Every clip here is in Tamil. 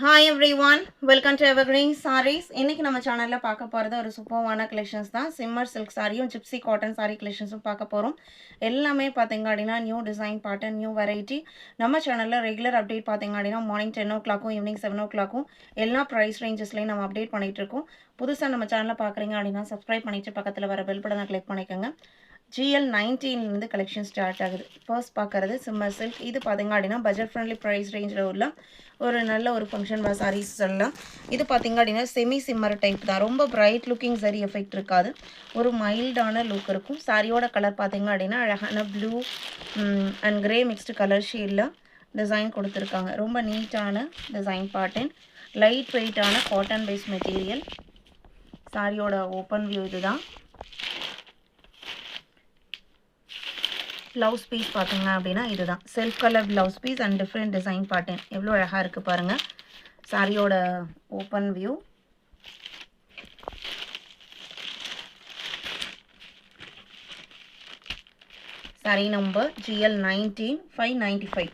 Hi everyone, welcome to Evergreen Sarees. இன்னைக்கு நம்ம சேனல்ல பார்க்க போறது ஒரு சூப்பர்வான கலெக்ஷன்ஸ் தான். சிம்மர் சில்க் சாரியும் ஜிப்சி காட்டன் சாரி கலெக்ஷன்ஸும் பார்க்க போறோம். எல்லாமே பாத்தீங்க அப்படின்னா new design pattern new variety. நம்ம சேனல்ல ரெகுலர் அப்டேட் பாத்தீங்க அப்படின்னா மார்னிங் 10 o'clock ஈவினிங் 7 o'clock எல்லா பிரைஸ் ரேஞ்சஸ்லயும் நம்ம அப்டேட் பண்ணிட்டு இருக்கோம். புதுசா நம்ம சேனலை பார்க்குறீங்க அப்படின்னா சப்ஸ்கிரைப் பண்ணிட்டு பக்கத்துல வர பெல் பட்டனை கிளிக் பண்ணிக்கோங்க. GL19 கலெக்ஷன் ஸ்டார்ட் ஆகுது. ஃபர்ஸ்ட் பார்க்குறது சிம்மர் சில்க். இது பார்த்தீங்க அப்படின்னா பட்ஜெட் ஃப்ரெண்ட்லி ப்ரைஸ் ரேஞ்சில் உள்ள ஒரு நல்ல ஒரு ஃபங்க்ஷன் வேர் சாரீஸ் சொல்லலாம். இது பார்த்தீங்க அப்படின்னா செமி சிம்மர் டைப் தான். ரொம்ப பிரைட் லுக்கிங் சரி எஃபெக்ட் இருக்காது. ஒரு மைல்டான லுக் இருக்கும். சாரியோட கலர் பார்த்தீங்க அப்படின்னா அழகான blue and grey mixed colour ஷேடில் டிசைன் கொடுத்துருக்காங்க. ரொம்ப நீட்டான டிசைன் பேட்டர்ன், லைட் வெயிட்டான காட்டன் பேஸ் மெட்டீரியல். சாரியோட ஓப்பன் வியூ இதுதான். ப்ளவுஸ் பீஸ் பார்த்தீங்க அப்படின்னா இதுதான் self colour blouse piece and different design pattern. எவ்வளோ அழகாக இருக்குது பாருங்கள். சாரியோட open view. Sorry number GL19 595.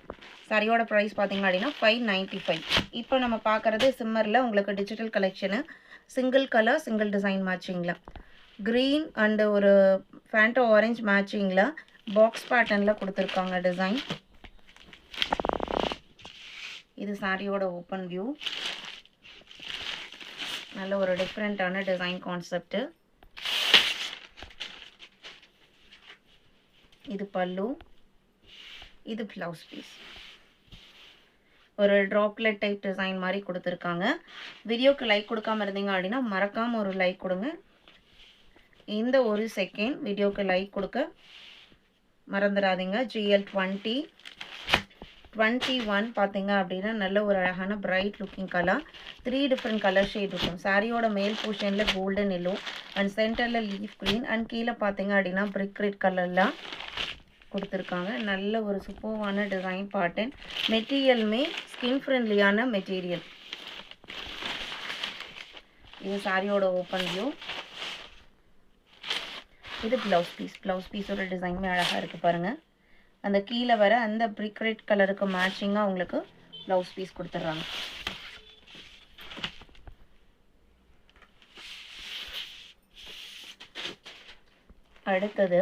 சாரியோட ப்ரைஸ் பார்த்தீங்க அப்படின்னா 595. இப்போ நம்ம பார்க்குறது சிம்மரில் உங்களுக்கு digital collection. Single colour single design மேட்சிங்கில் க்ரீன் அண்டு ஒரு ஃபேண்டோ ஆரஞ்ச் மேட்சிங்கில் பாக்ஸ் பேட்டர்னில் கொடுத்துருக்காங்க டிசைன். இது சாரியோட ஓப்பன் வியூ. நல்ல ஒரு டிஃப்ரெண்ட்டான டிசைன் கான்செப்ட். இது பல்லு, இது ப்ளவுஸ் பீஸ். ஒரு ட்ராப்லெட் டைப் டிசைன் மாதிரி கொடுத்துருக்காங்க. வீடியோக்கு லைக் கொடுக்காம இருந்தீங்க அப்படின்னா மறக்காமல் ஒரு லைக் கொடுங்க. இந்த ஒரு செகண்ட் வீடியோக்கு லைக் கொடுக்க மறந்துடாதீங்க. GL21 பார்த்தீங்க அப்படின்னா நல்ல ஒரு அழகான bright looking colour. 3 different colour shade இருக்கும். சாரியோட மேல் போர்ஷனில் கோல்டன் எல்லோ அண்ட் சென்டரில் லீஃப் க்ரீன் அண்ட் கீழே பார்த்தீங்க அப்படின்னா பிரிக் ரெட் கலரில் கொடுத்துருக்காங்க. நல்ல ஒரு சூப்பர்வான டிசைன் பேட்டர்ன். மெட்டீரியலுமே ஸ்கின் ஃப்ரெண்ட்லியான மெட்டீரியல். இது சாரியோட ஓப்பன் வியூ. இது ப்ளவுஸ் பீஸ். ப்ளவுஸ் பீஸோட டிசைனுமே அழகாக இருக்குது பாருங்கள். அந்த கீழே வர அந்த பிரிக் ரெட் கலருக்கு மேட்சிங்காக உங்களுக்கு ப்ளவுஸ் பீஸ் கொடுத்துட்றாங்க. அடுத்தது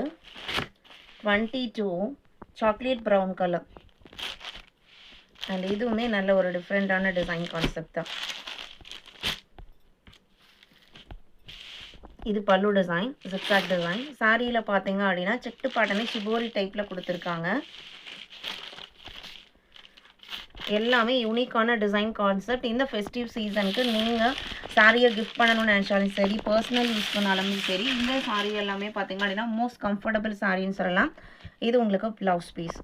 22 சாக்லேட் ப்ரௌன் கலர். அண்ட் இதுவுமே நல்ல ஒரு டிஃப்ரெண்ட்டான டிசைன் கான்செப்ட் தான். இது பல்லு டிசைன், ஜிக்ஸாக் டிசைன். சாரியில் பார்த்தீங்க அப்படின்னா செக்டு பேட்டர்னே ஷிபோரி டைப்பில் கொடுத்துருக்காங்க. எல்லாமே யூனிக்கான டிசைன் கான்செப்ட். இந்த ஃபெஸ்டிவ் சீசனுக்கு நீங்கள் சாரியை கிஃப்ட் பண்ணணும்னு நினச்சாலும் சரி, பர்சனல் யூஸ் பண்ணாலும் சரி, இந்த சாரி எல்லாமே பார்த்தீங்க அப்படின்னா மோஸ்ட் கம்ஃபர்டபுள் சாரின்னு சொல்லலாம். இது உங்களுக்கு ப்ளவுஸ் பீஸ்.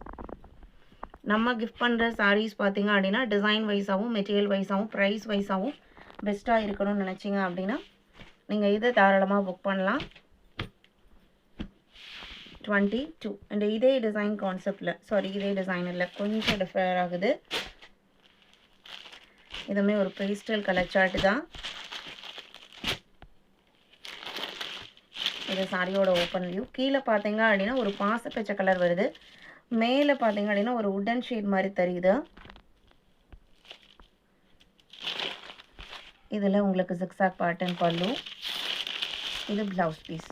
நம்ம கிஃப்ட் பண்ணுற சாரீஸ் பார்த்தீங்க அப்படின்னா டிசைன் வைஸாகவும் மெட்டீரியல் வைஸாகவும் ப்ரைஸ் வைஸாகவும் பெஸ்ட்டாக இருக்கணும்னு நினச்சிங்க அப்படின்னா நீங்கள் இதை தாராளமாக புக் பண்ணலாம். 22 அண்ட் இதே டிசைன் கான்செப்டில், சாரி இதே டிசைன் இல்லை, கொஞ்சம் டிஃபர் ஆகுது. இதுவுமே ஒரு பேஸ்டல் கலர் சார்ட் தான். இது சாரியோட ஓப்பன் வியூ. கீழே பார்த்தீங்க அப்படின்னா ஒரு பாசப்பச்சை கலர் வருது. மேலே பார்த்தீங்க அப்படின்னா ஒரு உடன் ஷேட் மாதிரி தெரியுது. இதில் உங்களுக்கு ஜிக்ஸாக் பேட்டர்ன் பல்லு. இது blouse piece.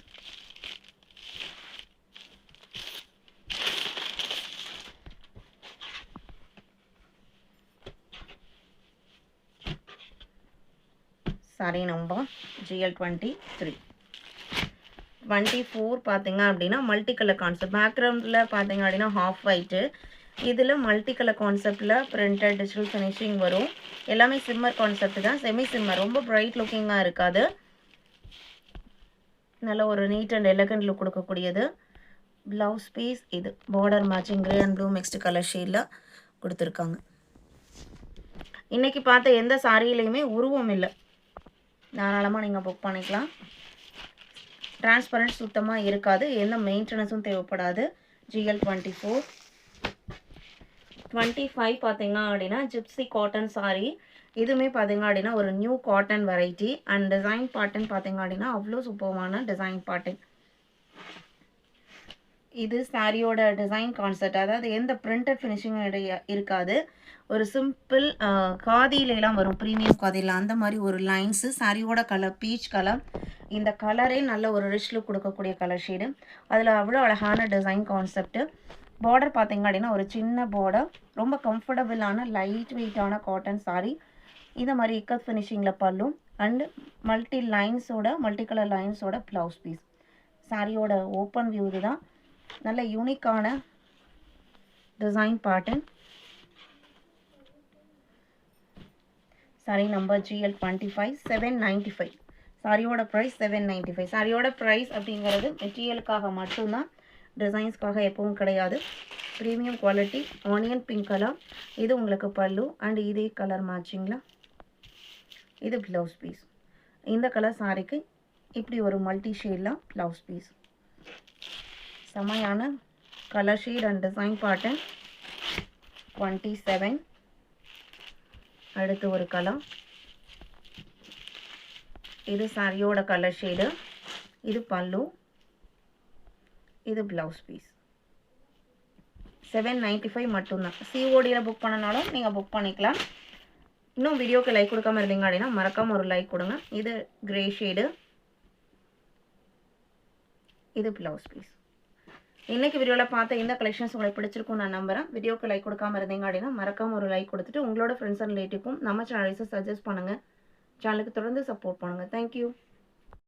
Sorry number GL23. 24 பார்த்தீங்க அப்படின்னா மல்டி கலர் கான்செப்ட். பேக்ரவுண்டில் பார்த்தீங்க அப்படின்னா ஹாஃப் ஒயிட்டு. இதில் மல்டி கலர் கான்செப்டில் பிரிண்டட் டிஜிட்டல் ஃபினிஷிங் வரும். எல்லாமே சிம்மர் கான்செப்ட் தான். செமி சிம்மர், ரொம்ப பிரைட் லுக்கிங்காக இருக்காது. நல்ல ஒரு நீட் அண்ட் எலகண்ட் லுக் கொடுக்கக்கூடியது. Blouse piece. இது border matching grey and blue mixed colour ஷேடில் கொடுத்துருக்காங்க. இன்றைக்கி பார்த்த எந்த சாரியிலையுமே உருவம் இல்லை. தாராளமாக நீங்கள் புக் பண்ணிக்கலாம். டிரான்ஸ்பரண்ட் சுத்தமாக இருக்காது. எந்த மெயின்டெனன்ஸும் தேவைப்படாது. GL24. 25 பார்த்தீங்க அப்படின்னா ஜிப்சி காட்டன் சாரி. இதுவுமே பார்த்தீங்க அப்படின்னா ஒரு new cotton variety and design pattern பார்த்தீங்க அப்படின்னா அவ்வளோ சூப்பர்வான டிசைன் பேட்டர்ன். இது சாரியோட டிசைன் கான்செப்ட். அதாவது எந்த பிரிண்டட் ஃபினிஷிங்கும் இருக்காது. ஒரு சிம்பிள் காதியிலலாம் வரும், ப்ரீமியம் காதியில அந்த மாதிரி ஒரு லைன்ஸு. சாரியோட கலர் பீச் கலர். இந்த கலரே நல்ல ஒரு ரிச் லுக் கொடுக்கக்கூடிய கலர் ஷேடு. அதில் அவ்வளோ அழகான டிசைன் கான்செப்ட்டு. பார்டர் பார்த்தீங்க அப்படின்னா ஒரு சின்ன பார்டர். ரொம்ப கம்ஃபர்டபுளான லைட் வெயிட்டான காட்டன் சாரி. இந்த மாதிரி இக்கத் ஃபினிஷிங்கில் பல்லு அண்டு மல்டி கலர் லைன்ஸோட ப்ளவுஸ் பீஸ். சாரியோட ஓப்பன் வியூ இதுதான். நல்ல யூனிக்கான design pattern. Sorry number GL25 795. சாரியோட ப்ரைஸ் 795. சாரியோட ப்ரைஸ் அப்படிங்கிறது மெட்டீரியலுக்காக மட்டும்தான், டிசைன்ஸ்க்காக எப்பவும் கிடையாது. Premium quality onion pink colour. இது உங்களுக்கு பல்லு அண்ட் இதே கலர் மேட்சிங்கில் இது ப்ளவுஸ் பீஸ். இந்த கலர் சாரிக்கு இப்படி ஒரு மல்டி ஷேடில் ப்ளவுஸ் பீஸ். செமையான colour shade and design pattern. 27. அடுத்து ஒரு கலர். இது சாரியோட கலர் ஷேடு. இது பல்லு, இது ப்ளவுஸ் பீஸ். 795 மட்டும்தான். CODயில் புக் பண்ணனாலும் நீங்கள் புக் பண்ணிக்கலாம். இன்னும் வீடியோக்கு லைக் கொடுக்காம இருந்தீங்க அப்படின்னா மறக்காமல் ஒரு லைக் கொடுங்க. இது கிரே ஷேடு, இது ப்ளவுஸ் பீஸ். இன்றைக்கி வீடியோவில் பார்த்த இந்த கலெக்ஷன்ஸ் உங்களுக்கு பிடிச்சிருக்கும் நான் நம்புகிறேன். வீடியோக்கு லைக் கொடுக்காம இருந்தீங்க அப்படின்னா மறக்காமல் ஒரு லைக் கொடுத்துட்டு உங்களோட ஃப்ரெண்ட்ஸ் அண்ட் ரிலேட்டிவ்க்கும் நம்ம சேனல்ஸை சஜஸ்ட் பண்ணுங்கள். சேனலுக்கு தொடர்ந்து சப்போர்ட் பண்ணுங்கள். தேங்க்யூ.